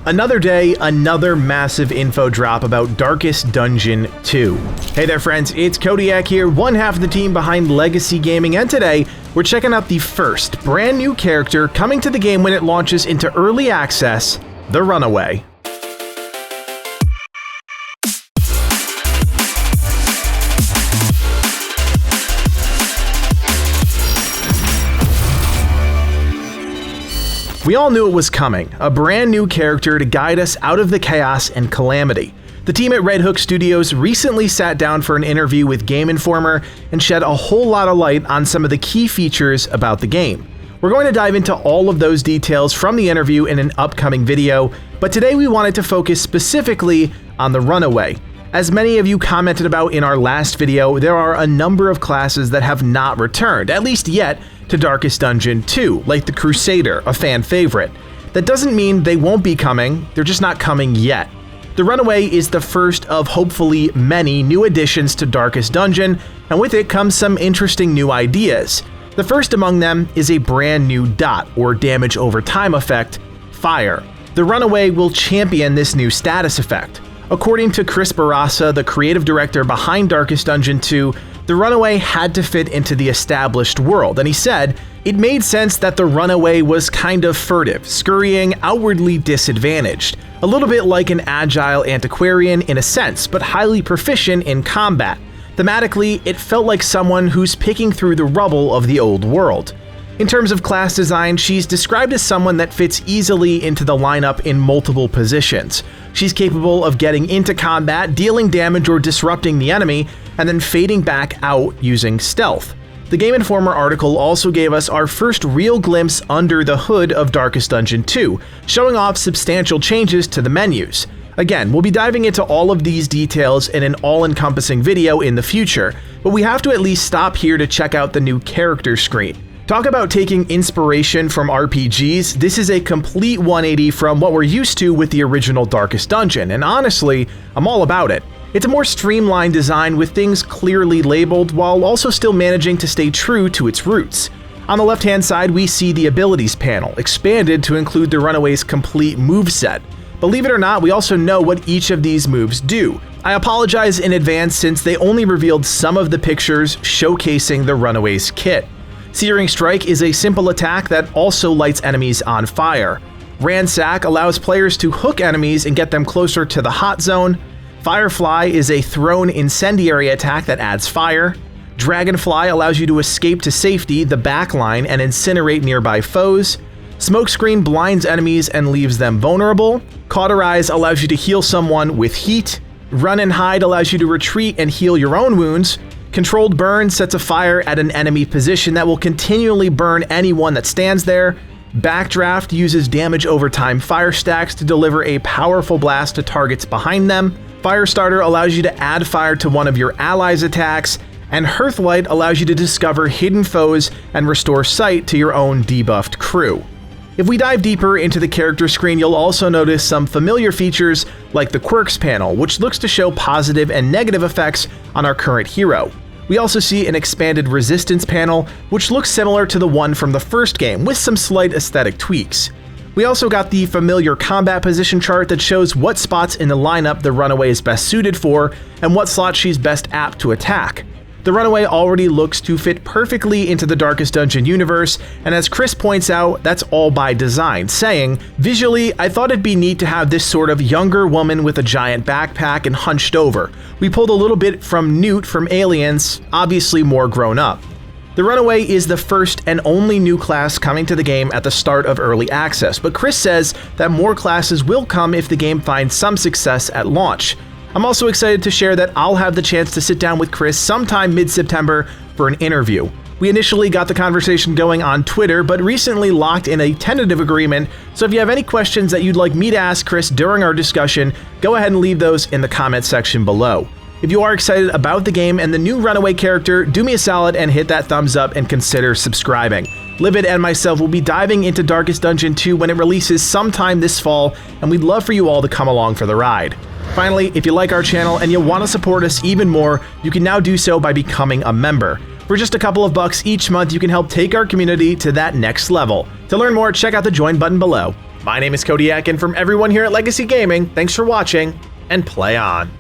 Another day, another massive info drop about Darkest Dungeon 2. Hey there friends, it's Codiak here, one half of the team behind Legacy Gaming, and today we're checking out the first brand new character coming to the game when it launches into early access, the Runaway. We all knew it was coming, a brand new character to guide us out of the chaos and calamity. The team at Red Hook Studios recently sat down for an interview with GameInformer and shed a whole lot of light on some of the key features about the game. We're going to dive into all of those details from the interview in an upcoming video, but today we wanted to focus specifically on the Runaway. As many of you commented about in our last video, there are a number of classes that have not returned, at least yet, to Darkest Dungeon 2, like the Crusader, a fan favorite. That doesn't mean they won't be coming, they're just not coming yet. The Runaway is the first of hopefully many new additions to Darkest Dungeon, and with it comes some interesting new ideas. The first among them is a brand new dot, or damage over time effect, Fire. The Runaway will champion this new status effect. According to Chris Barassa, the creative director behind Darkest Dungeon 2, the Runaway had to fit into the established world, and he said, "It made sense that the Runaway was kind of furtive, scurrying, outwardly disadvantaged, a little bit like an agile antiquarian in a sense, but highly proficient in combat. Thematically, it felt like someone who's picking through the rubble of the old world." In terms of class design, she's described as someone that fits easily into the lineup in multiple positions. She's capable of getting into combat, dealing damage or disrupting the enemy, and then fading back out using stealth. The GameInformer article also gave us our first real glimpse under the hood of Darkest Dungeon 2, showing off substantial changes to the menus. Again, we'll be diving into all of these details in an all-encompassing video in the future, but we have to at least stop here to check out the new character screen. Talk about taking inspiration from RPGs, this is a complete 180 from what we're used to with the original Darkest Dungeon, and honestly, I'm all about it. It's a more streamlined design with things clearly labeled while also still managing to stay true to its roots. On the left-hand side, we see the abilities panel, expanded to include the Runaway's complete moveset. Believe it or not, we also know what each of these moves do. I apologize in advance since they only revealed some of the pictures showcasing the Runaway's kit. Searing Strike is a simple attack that also lights enemies on fire. Ransack allows players to hook enemies and get them closer to the hot zone. Firefly is a thrown incendiary attack that adds fire. Dragonfly allows you to escape to safety, the backline, and incinerate nearby foes. Smokescreen blinds enemies and leaves them vulnerable. Cauterize allows you to heal someone with heat. Run and Hide allows you to retreat and heal your own wounds. Controlled Burn sets a fire at an enemy position that will continually burn anyone that stands there. Backdraft uses damage over time fire stacks to deliver a powerful blast to targets behind them. Firestarter allows you to add fire to one of your allies' attacks, and Hearthlight allows you to discover hidden foes and restore sight to your own debuffed crew. If we dive deeper into the character screen, you'll also notice some familiar features like the Quirks panel, which looks to show positive and negative effects on our current hero. We also see an expanded resistance panel, which looks similar to the one from the first game, with some slight aesthetic tweaks. We also got the familiar combat position chart that shows what spots in the lineup the Runaway is best suited for, and what slots she's best apt to attack. The Runaway already looks to fit perfectly into the Darkest Dungeon universe, and as Chris points out, that's all by design, saying, "Visually, I thought it'd be neat to have this sort of younger woman with a giant backpack and hunched over. We pulled a little bit from Newt from Aliens, obviously more grown up." The Runaway is the first and only new class coming to the game at the start of early access, but Chris says that more classes will come if the game finds some success at launch. I'm also excited to share that I'll have the chance to sit down with Chris sometime mid-September for an interview. We initially got the conversation going on Twitter, but recently locked in a tentative agreement, so if you have any questions that you'd like me to ask Chris during our discussion, go ahead and leave those in the comment section below. If you are excited about the game and the new Runaway character, do me a solid and hit that thumbs up and consider subscribing. Livid and myself will be diving into Darkest Dungeon 2 when it releases sometime this fall, and we'd love for you all to come along for the ride. Finally, if you like our channel and you want to support us even more, you can now do so by becoming a member. For just a couple of bucks each month, you can help take our community to that next level. To learn more, check out the join button below. My name is Codiak, and from everyone here at Legacy Gaming, thanks for watching, and play on.